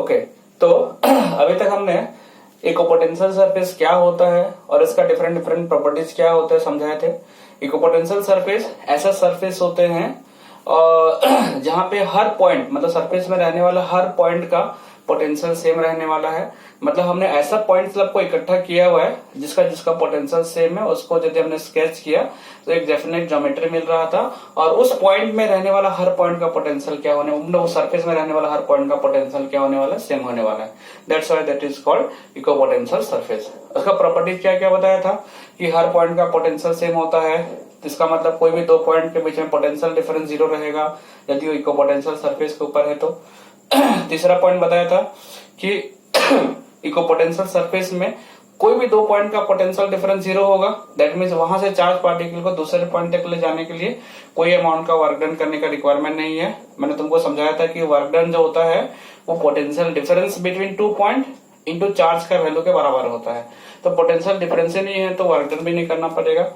Okay, तो अभी तक हमने इक्विपोटेंशियल सरफेस क्या होता है और इसका डिफरेंट डिफरेंट प्रॉपर्टीज क्या होते हैं समझाए थे। इक्विपोटेंशियल सरफेस ऐसा सरफेस होते हैं और जहां पे हर पॉइंट मतलब सरफेस में रहने वाला हर पॉइंट का पोटेंशियल सेम रहने वाला है। मतलब हमने ऐसा पॉइंट स्लैब को इकट्ठा किया हुआ है जिसका जिसका पोटेंशियल सेम है, उसको यदि हमने स्केच किया तो एक डेफिनेट ज्योमेट्री मिल रहा था और उस पॉइंट में रहने वाला हर पॉइंट का पोटेंशियल क्या होने, मतलब उस सरफेस में रहने वाला हर पॉइंट का पोटेंशियल क्या होने वाला है, सेम होने वाला है। That's why that is called equipotential surface. उसका प्रॉपर्टीज क्या क्या बताया था कि हर पॉइंट का पोटेंशियल सेम होता है, इसका मतलब कोई भी दो पॉइंट के बीच में पोटेंशियल डिफरेंस जीरो रहेगा यदि वो इक्विपोटेंशियल सरफेस के ऊपर है तो। तीसरा पॉइंट बताया था कि इक्विपोटेंशियल सरफेस में कोई भी दो पॉइंट का पोटेंशियल डिफरेंस जीरो होगा। दैट मीन्स वहां से चार्ज पार्टिकल को दूसरे पॉइंट तक ले जाने के लिए कोई अमाउंट का वर्क डन करने का रिक्वायरमेंट नहीं है। मैंने तुमको समझाया था कि वर्क डन जो होता है वो potential difference between two point into charge का वैल्यू के बराबर होता है। तो पोटेंशियल डिफरेंस ही नहीं है तो वर्क डन भी नहीं करना पड़ेगा।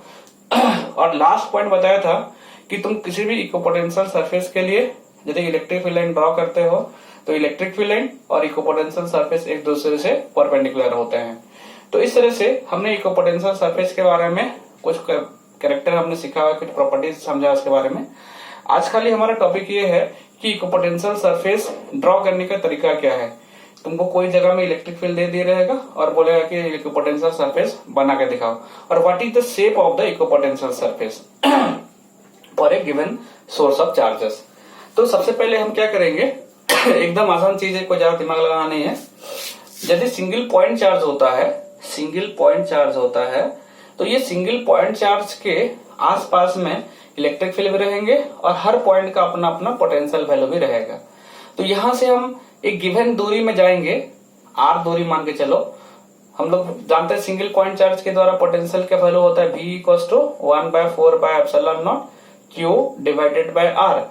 और लास्ट पॉइंट बताया था कि तुम किसी भी इक्विपोटेंशियल सरफेस के लिए यदि इलेक्ट्रिक फील्ड लाइन ड्रॉ करते हो तो इलेक्ट्रिक फील्ड लाइन और इक्विपोटेंशियल सरफेस एक दूसरे से परपेंडिकुलर होते हैं। तो इस तरह से हमने इक्विपोटेंशियल सरफेस के बारे में कुछ कैरेक्टर हमने सीखा है, कुछ प्रॉपर्टीज समझा उसके बारे में। आज खाली हमारा टॉपिक ये है कि इक्विपोटेंशियल सरफेस ड्रॉ करने का तरीका क्या है। तुमको कोई जगह में इलेक्ट्रिक फील्ड दे दिया रहेगा और बोलेगा कि इक्विपोटेंशियल सरफेस बना के दिखाओ और what is the shape of the equipotential surface for a given source of charges. तो सबसे पहले हम क्या करेंगे, एकदम आसान चीज है, कोई ज्यादा दिमाग लगाना नहीं है। यदि सिंगल पॉइंट चार्ज होता है, सिंगल पॉइंट चार्ज होता है तो ये सिंगल पॉइंट चार्ज के आसपास में इलेक्ट्रिक फील्ड भी रहेंगे और हर पॉइंट का अपना अपना पोटेंशियल वैल्यू भी रहेगा। तो यहां से हम एक गिवन दूरी में जाएंगे, आर दूरी मान के चलो। हम लोग जानते हैं सिंगल पॉइंट चार्ज के द्वारा पोटेंशियल का वैल्यू होता है V equals to 1/4/ε0 Q divided by R।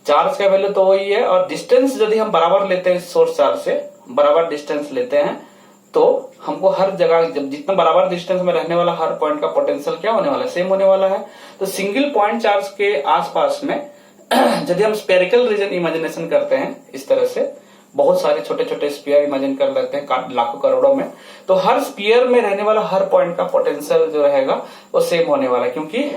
Charge का वैल्यू तो वही है और डिस्टेंस यदि हम बराबर लेते हैं सोर्स चार्ज से, बराबर डिस्टेंस लेते हैं तो हमको हर जगह जब जितना बराबर डिस्टेंस में रहने वाला हर पॉइंट का पोटेंशियल क्या होने वाला है, सेम होने वाला है। तो सिंगल पॉइंट चार्ज के आसपास में यदि हम स्पेरिकल रीजन इमेजिनेशन करते हैं, इस तरह से बहुत सारे छोटे छोटे स्पीयर इमेजिन कर लेते हैं लाखों करोड़ों में, तो हर स्पीयर में रहने वाला हर पॉइंट का पोटेंशियल जो रहेगा वो सेम होने वाला है, क्योंकि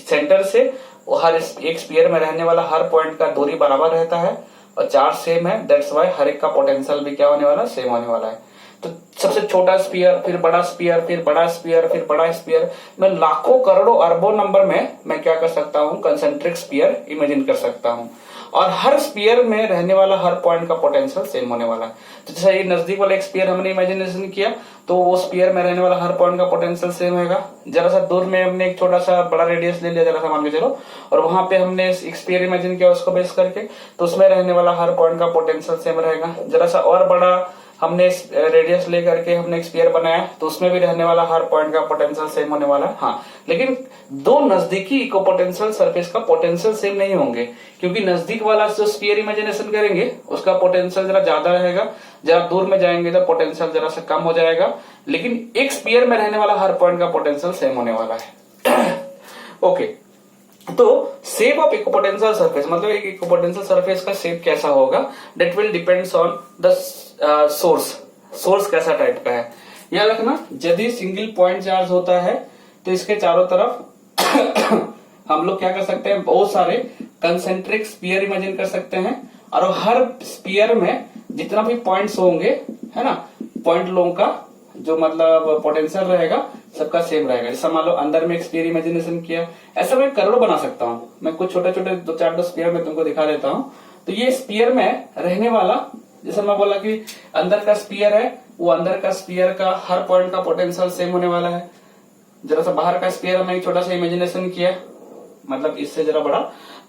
सेंटर से हर एक स्पीयर में रहने वाला हर पॉइंट का दूरी बराबर रहता है और चार्ज सेम है। दैट्स वाई हर एक का पोटेंशियल भी क्या होने वाला है, सेम होने वाला है। तो सबसे छोटा स्पीयर, फिर बड़ा स्पीयर, फिर बड़ा स्पीयर, फिर बड़ा स्पीयर, मैं लाखों करोड़ों अरबों नंबर में मैं क्या कर सकता हूँ, कंसेंट्रिक स्पीयर इमेजिन कर सकता हूँ और हर स्पीयर में रहने वाला हर पॉइंट का पोटेंशियल सेम होने वाला है। तो जैसे ये नजदीक वाला एक स्पीयर हमने इमेजिनेशन किया तो वो स्पीयर में रहने वाला हर पॉइंट का पोटेंशियल सेम होगा। जरा सा दूर में हमने एक छोटा सा बड़ा रेडियस ले लिया, जरा सा मान के चलो, और वहां पे हमने एक स्पीयर इमेजिन किया उसको बेस करके, तो उसमें रहने वाला हर पॉइंट का पोटेंशियल सेम रहेगा। जरा सा और बड़ा हमने रेडियस लेकर के हमने एक स्पीयर बनाया तो उसमें भी रहने वाला हर पॉइंट का पोटेंशियल सेम होने वाला है। हाँ, लेकिन दो नजदीकी इक्विपोटेंशियल सरफेस का पोटेंशियल सेम नहीं होंगे, क्योंकि नजदीक वाला जो स्पीयर इमेजिनेशन करेंगे उसका पोटेंशियल जरा ज्यादा रहेगा, जरा दूर में जाएंगे तो पोटेंशियल जरा सा कम हो जाएगा, लेकिन एक स्पीयर में रहने वाला हर पॉइंट का पोटेंशियल सेम होने वाला है। ओके, तो शेप ऑफ इक्विपोटेंशियल सरफेस मतलब एक इक्विपोटेंशियल सरफेस का शेप कैसा होगा, that will depends on the source कैसा टाइप का है। याद रखना, यदि सिंगल पॉइंट चार्ज होता है तो इसके चारों तरफ हम लोग क्या कर सकते हैं, बहुत सारे कंसेंट्रिक स्पीयर इमेजिन कर सकते हैं और हर स्पीयर में जितना भी पॉइंट्स होंगे, है ना, पॉइंट लोगों का जो मतलब पोटेंशियल रहेगा सबका सेम रहेगा। जैसा मान लो अंदर में एक स्पीयर इमेजिनेशन किया, ऐसा मैं करोड़ों बना सकता हूँ। मैं कुछ छोटे छोटे दो चार स्पीयर में तुमको दिखा देता हूँ। तो ये स्पीयर में रहने वाला, जैसे मैं बोला कि अंदर का स्पीयर है, वो अंदर का स्पीयर का हर पॉइंट का पोटेंशियल सेम होने वाला है। जरा सा बाहर का स्पीयर में एक छोटा सा इमेजिनेशन किया, मतलब इससे जरा बड़ा,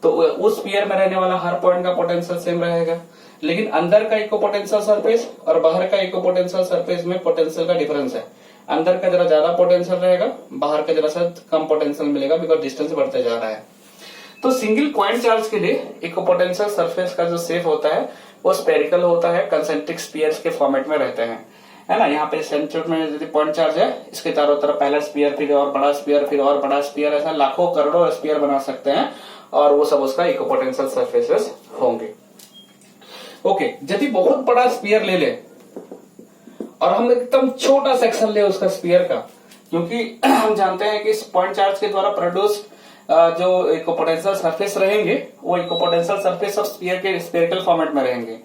तो उस स्पीयर में रहने वाला हर पॉइंट का पोटेंशियल सेम रहेगा। लेकिन अंदर का इक्विपोटेंशियल सरफेस और बाहर का इक्विपोटेंशियल सरफेस में पोटेंशियल का डिफरेंस है। अंदर का जरा ज्यादा पोटेंशियल रहेगा, बाहर का जरा सा कम पोटेंशियल मिलेगा, बिकॉज डिस्टेंस बढ़ते जा रहा है। तो सिंगल पॉइंट चार्ज के लिए इक्विपोटेंशियल सरफेस का जो शेप होता है वो स्पेरिकल होता है, कंसेंट्रिक स्पीयर्स के फॉर्मेट में रहते हैं, है ना। यहाँ पे सेंटर में यदि पॉइंट चार्ज है, इसके चारों तरफ पहला स्पीयर, फिर और बड़ा स्पीयर, फिर और बड़ा स्पीयर, ऐसा लाखों करोड़ों स्पीयर बना सकते हैं और वो सब उसका इक्विपोटेंशियल सरफेसेस होंगे। ओके, यदि बहुत बड़ा स्पीयर ले ले, और हम एकदम छोटा सेक्शन ले उसका स्फीयर का, क्योंकि हम जानते हैं कि इस पॉइंट चार्ज के द्वारा प्रोड्यूस जो इक्विपोटेंशियल सरफेस रहेंगे वो इक्विपोटेंशियल सरफेस और स्फीयर के स्फेरिकल फॉर्मेट में रहेंगे।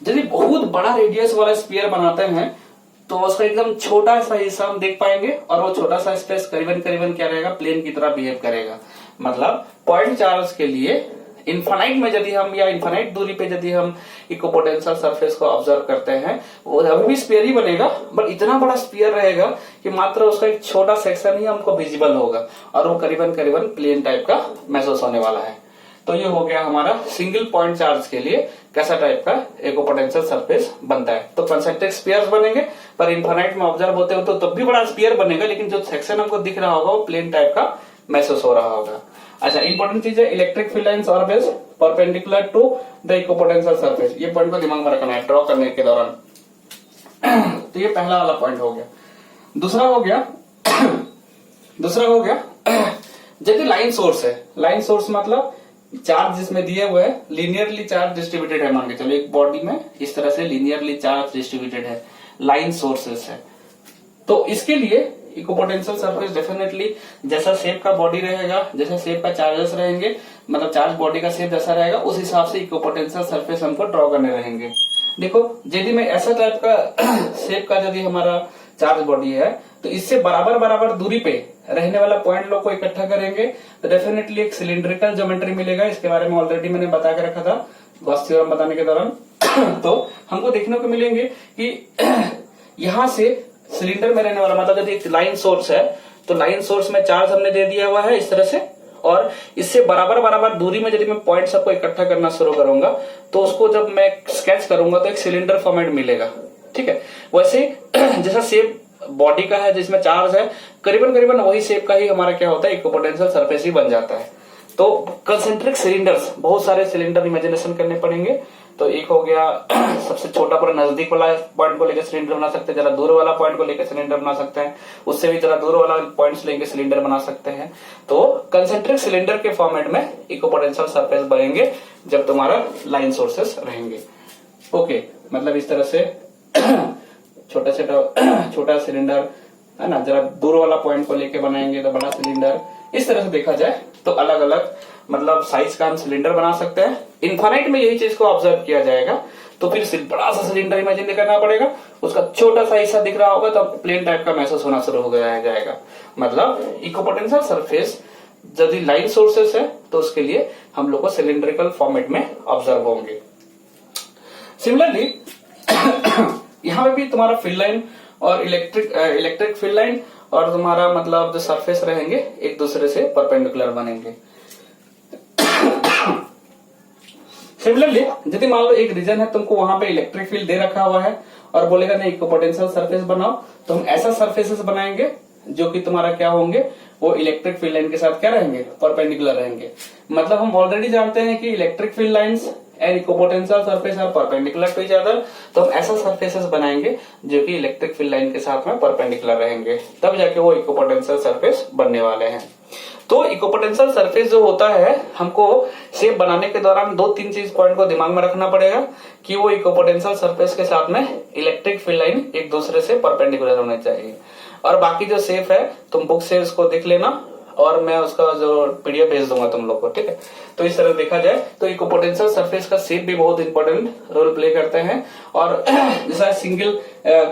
यदि बहुत बड़ा रेडियस वाला स्फीयर बनाते हैं तो उसका एकदम छोटा सा हिस्सा हम देख पाएंगे और वो छोटा सा स्पेस करीबन करीबन क्या रहेगा, प्लेन की तरह बिहेव करेगा। मतलब पॉइंट चार्ज के लिए इन्फानाइट में यदि हम या इन्फानाइट दूरी पे यदि हम इक्विपोटेंशियल सरफेस को ऑब्जर्व करते हैं वो अभी भी स्फीयर ही बनेगा, बट इतना बड़ा स्फीयर रहेगा कि मात्र उसका एक छोटा सेक्शन ही हमको विजिबल होगा और वो करीबन करीबन प्लेन टाइप का महसूस होने वाला है। तो ये हो गया हमारा सिंगल पॉइंट चार्ज के लिए कैसा टाइप का इक्विपोटेंशियल सरफेस बनता है। तो कंसेंट्रिक स्फीयर्स बनेंगे, पर इन्फानाइट में ऑब्जर्व होते हो तो तब भी बड़ा स्फीयर बनेगा, लेकिन जो सेक्शन हमको दिख रहा होगा वो प्लेन टाइप का महसूस हो रहा होगा। अच्छा, इंपॉर्टेंट चीज है electric field lines always perpendicular to the equipotential surface. ये पॉइंट को दिमाग में रखना है ड्रॉ करने के दौरान। तो ये पहला वाला पॉइंट हो गया। दूसरा हो गया यदि लाइन सोर्स है, लाइन सोर्स मतलब चार्ज जिसमें दिए हुए है लीनियरली चार्ज डिस्ट्रीब्यूटेड है, मान के चलो एक बॉडी में इस तरह से लीनियरली चार्ज डिस्ट्रीब्यूटेड है, लाइन सोर्सेस है। तो इसके लिए इक्विपोटेंशियल सरफेस डेफिनेटली जैसा शेप का बॉडी रहेगा, जैसा शेप का चार्जेस रहेंगे, मतलब चार्ज बॉडी का शेप जैसा रहेगा उस हिसाब से इक्विपोटेंशियल सरफेस हमको ड्रॉ करने रहेंगे। देखो यदि मैं ऐसा टाइप का शेप का यदि हमारा चार्ज बॉडी है तो इससे बराबर बराबर दूरी पे रहने वाला पॉइंट लोग को इकट्ठा करेंगे तो डेफिनेटली एक सिलिंड्रिकल ज्योमेट्री मिलेगा। इसके बारे में ऑलरेडी मैंने बता के रखा था गॉस थ्योरम बताने के दौरान। तो हमको देखने को मिलेंगे कि यहां से सिलेंडर में रहने वाला मतलब यदि एक लाइन सोर्स है तो लाइन सोर्स में चार्ज हमने दे दिया हुआ है इस तरह से, और इससे बराबर बराबर दूरी में यदि मैं पॉइंट सबको इकट्ठा करना शुरू करूंगा तो उसको जब मैं स्केच करूंगा तो एक सिलेंडर फॉर्मेट मिलेगा। ठीक है, वैसे जैसा शेप बॉडी का है जिसमें चार्ज है करीबन करीबन वही शेप का ही हमारा क्या होता है इक्विपोटेंशियल सरफेस ही बन जाता है। तो कंसेंट्रिक सिलेंडर्स, बहुत सारे सिलेंडर इमेजिनेशन करने पड़ेंगे। तो एक हो गया सबसे छोटा पूरा नजदीक वाला पॉइंट को लेकर सिलेंडर बना सकते हैं, जरा दूर वाला पॉइंट को लेकर सिलेंडर बना सकते हैं, उससे भी जरा दूर वाला पॉइंट्स लेके सिलेंडर बना सकते हैं। तो कंसेंट्रिक सिलेंडर के फॉर्मेट में इक्विपोटेंशियल सरफेस बनेंगे जब तुम्हारा लाइन सोर्सेस रहेंगे। ओके, मतलब इस तरह से छोटा सिलेंडर है ना, जरा दूर वाला पॉइंट को लेके बनाएंगे तो बड़ा सिलेंडर। इस तरह से देखा जाए तो अलग अलग मतलब साइज का हम सिलेंडर बना सकते हैं। इन्फानाइट में यही चीज को ऑब्जर्व किया जाएगा तो फिर बड़ा सा सिलेंडर इमेजिन करना पड़ेगा, उसका छोटा सा हिस्सा दिख रहा होगा तो प्लेन टाइप का महसूस होना शुरू हो जाएगा। मतलब इक्विपोटेंशियल सरफेस यदि लाइन सोर्सेस है तो उसके लिए हम लोग को सिलिंड्रिकल फॉर्मेट में ऑब्जर्व होंगे। सिमिलरली यहाँ पे भी तुम्हारा फील्ड लाइन और इलेक्ट्रिक फील्ड लाइन और तुम्हारा मतलब जो सरफेस रहेंगे एक दूसरे से परपेंडिकुलर बनेंगे। सिमिलरली यदि मान लो एक रीजन है तुमको वहां पे इलेक्ट्रिक फील्ड दे रखा हुआ है और बोलेगा नहीं इक्विपोटेंशियल सरफेस बनाओ, तो हम ऐसा सरफेसेस बनाएंगे जो कि तुम्हारा क्या होंगे वो इलेक्ट्रिक फील्ड लाइन के साथ क्या रहेंगे, परपेंडिकुलर रहेंगे। मतलब हम ऑलरेडी जानते हैं कि electric field lines and equipotential surface are perpendicular to each other, तो हम ऐसा सरफेसेस बनाएंगे जो कि इलेक्ट्रिक फील्ड लाइन के साथ में परपेंडिकुलर रहेंगे, तब जाके वो इक्विपोटेंशियल सरफेस बनने वाले हैं। तो इक्विपोटेंशियल सरफेस जो होता है हमको शेप बनाने के दौरान 2-3 चीज पॉइंट को दिमाग में रखना पड़ेगा कि वो इक्विपोटेंशियल सरफेस के साथ में इलेक्ट्रिक फील्ड लाइन एक दूसरे से परपेंडिकुलर होने चाहिए। और बाकी जो शेप है तुम बुक से उसको देख लेना और मैं उसका जो पीडीएफ भेज दूंगा तुम लोग को। ठीक है, तो इस तरह देखा जाए तो इक्विपोटेंशियल सरफेस का शेप भी बहुत इंपॉर्टेंट रोल प्ले करते हैं। और जैसा single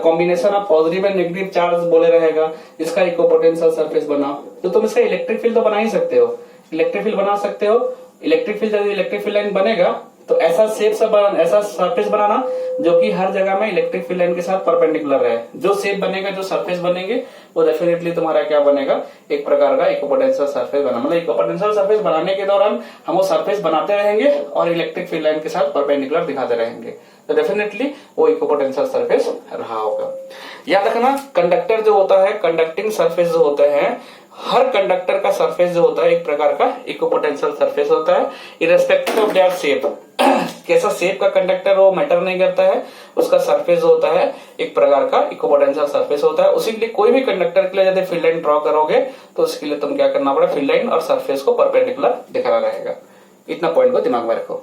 combination of positive and negative charge बोले रहेगा इसका इक्विपोटेंशियल सरफेस बनाओ, तो तुम इसका इलेक्ट्रिक फील्ड तो बना ही सकते हो, इलेक्ट्रिक फील्ड बना सकते हो। इलेक्ट्रिक फील्ड यदि इलेक्ट्रिक फील्ड लाइन बनेगा तो ऐसा ऐसा सरफेस बनाना जो कि हर जगह में इलेक्ट्रिक फील्ड लाइन के साथ परपेंडिकुलर है। जो शेप बनेगा, जो सरफेस बनेंगे वो डेफिनेटली तुम्हारा क्या बनेगा, एक प्रकार का इक्विपोटेंशियल सरफेस बना। मतलब इक्विपोटेंशियल सरफेस बनाने के दौरान हम वो सरफेस बनाते रहेंगे और इलेक्ट्रिक फील्ड लाइन के साथ परपेंडिकुलर दिखाते रहेंगे, तो डेफिनेटली वो इक्विपोटेंशियल सरफेस रहा होगा। याद रखना कंडक्टर जो होता है, कंडक्टिंग सरफेस जो होते हैं, हर कंडक्टर का सरफेस जो होता है एक प्रकार का इक्विपोटेंशियल सरफेस होता है, इररेस्पेक्टिव ऑफ देयर शेप। कैसा शेप का कंडक्टर वो मैटर नहीं करता है, उसका सरफेस जो होता है एक प्रकार का इक्विपोटेंशियल सरफेस होता है। उसी के लिए कोई भी कंडक्टर के लिए यदि फील्ड लाइन ड्रॉ करोगे तो उसके लिए तुम क्या करना पड़ेगा, फील्ड लाइन और सरफेस को परपेंडिकुलर दिखाना रहेगा। इतना पॉइंट को दिमाग में रखो।